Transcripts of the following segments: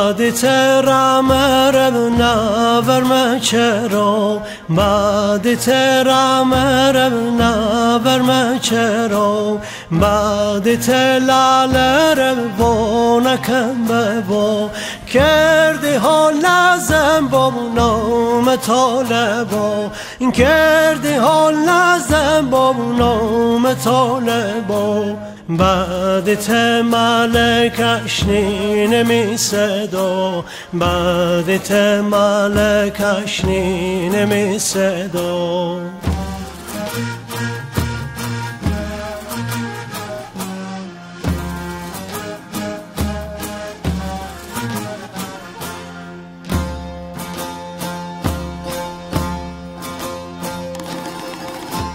بعد ترامر ناورم چرا بعد ترامر ناورم چرا بعد تلالر و نکم ببا کردی ها لازم با نام طالبا کردی ها لازم با نام طالبا بعد تملکش نمی صدا بعد تملکش نمی صدا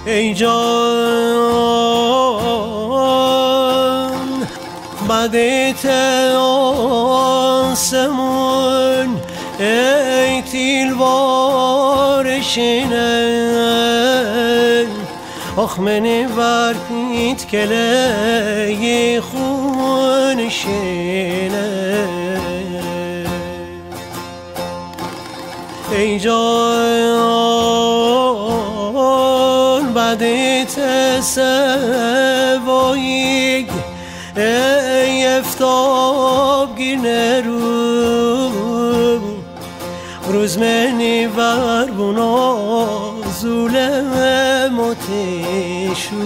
ای جان بدیت آسمون ای تیلوارشینه آخ منی ورپیت کلی خونشینه ای جان بدیت سوایی ای افتاب گینه روز منی ور بونا ظلم متشو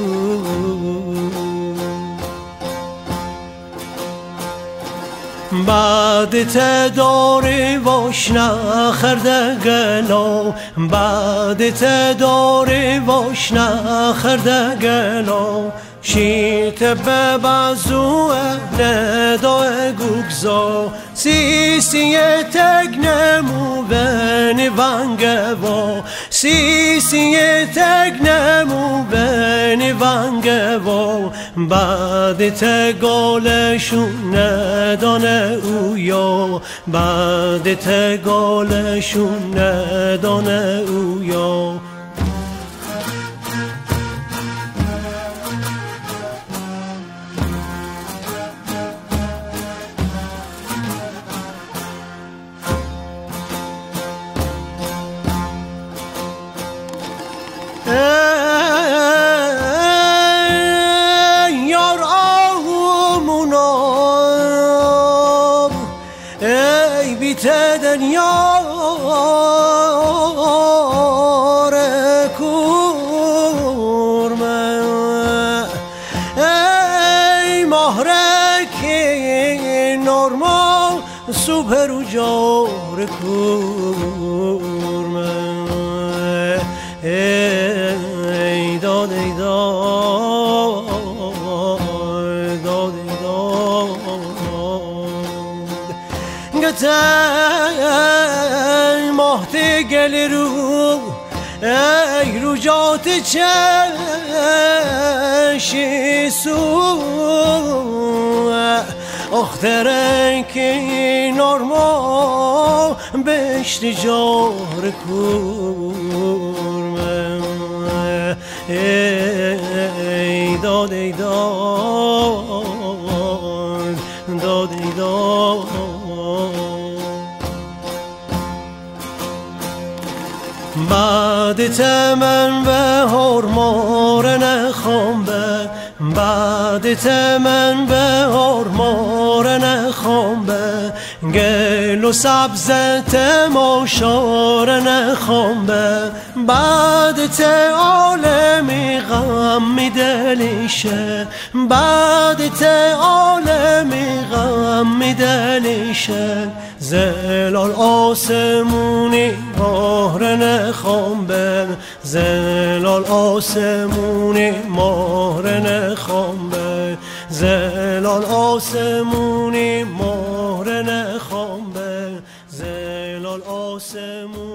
بعد تداری واش نخرده گلا بعد تداری واش نخرده گلا شیت به بازو ندای گوگزا سیسی تگنمو بنی ونگوا سیسی تگنمو بنی ونگوا بعد تگالشون ندانه اویا بعد تگالشون ندانه اویا یار آهومونم ای بیت دنیا کورمه ای مهرکی نورما صبح رو جار کورمه ای داد ای داد داد ای داد گتای مهد گل رو ای رجات چشی سو اختره که نورما بشت جار کورمه ای داد ای داد داد ای داد بعد تمن به هرمار نخوام به بعد تمن به هرمار نخوام به گل و سبز تماشار نخوام به بعد ته عالمی غم می دلیشه بعد ته عالمی غم می دلیشه زلال آسمونی مهر نخوام به زلال آسمونی مهر نخوام به زلال آسمونی مهر نخوام به زلال آسمونی